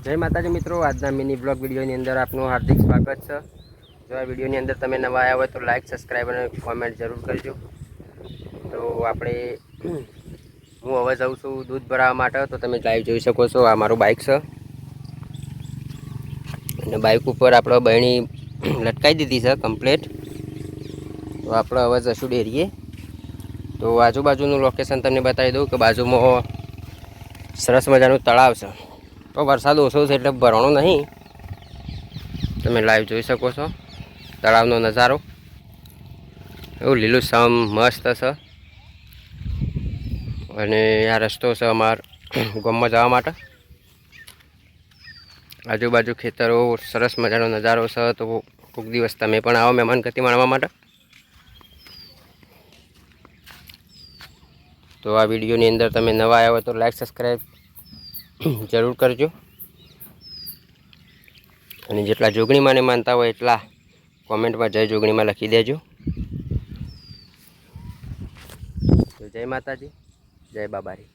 જય માતાજી મિત્રો, આજના મિની બ્લોગ વિડીયોની અંદર આપનું હાર્દિક સ્વાગત છે। જો આ વિડીયોની અંદર તમે નવા આવ્યા હોય તો લાઇક, સબસ્ક્રાઈબ અને કોમેન્ટ જરૂર કરજો। તો આપણે હું હવે જાઉં છું દૂધ ભરાવવા માટે। તો તમે લાઈવ જોઈ શકો છો, આ મારું બાઇક છે અને બાઇક ઉપર આપણે બહેણી લટકાવી દીધી છે કમ્પ્લીટ। તો આપણે હવે જશું ડેરીએ। તો આજુબાજુનું લોકેશન તમને બતાવી દઉં કે બાજુમાં સરસ મજાનું તળાવ છે। તો વરસાદ ઓછો છે એટલે ભરણું નહીં, તમે લાઈવ જોઈ શકો છો તળાવનો નજારો। એવું લીલુંછમ મસ્ત છે અને આ રસ્તો છે અમાર ગામમાં જવા માટે। આજુબાજુ ખેતરો, સરસ મજાનો નજારો છે। તો કોઈક દિવસ તમે પણ આવો મહેમાન ગતિ માણવા માટે। તો આ વિડીયોની અંદર તમે નવા આવ્યા હોય તો લાઈક, સબસ્ક્રાઈબ જરૂર કરજો અને જેટલા જોગણીમાંને માનતા હોય એટલા કોમેન્ટમાં જય જોગણીમાં લખી દેજો। તો જય માતાજી, જય બાબારી।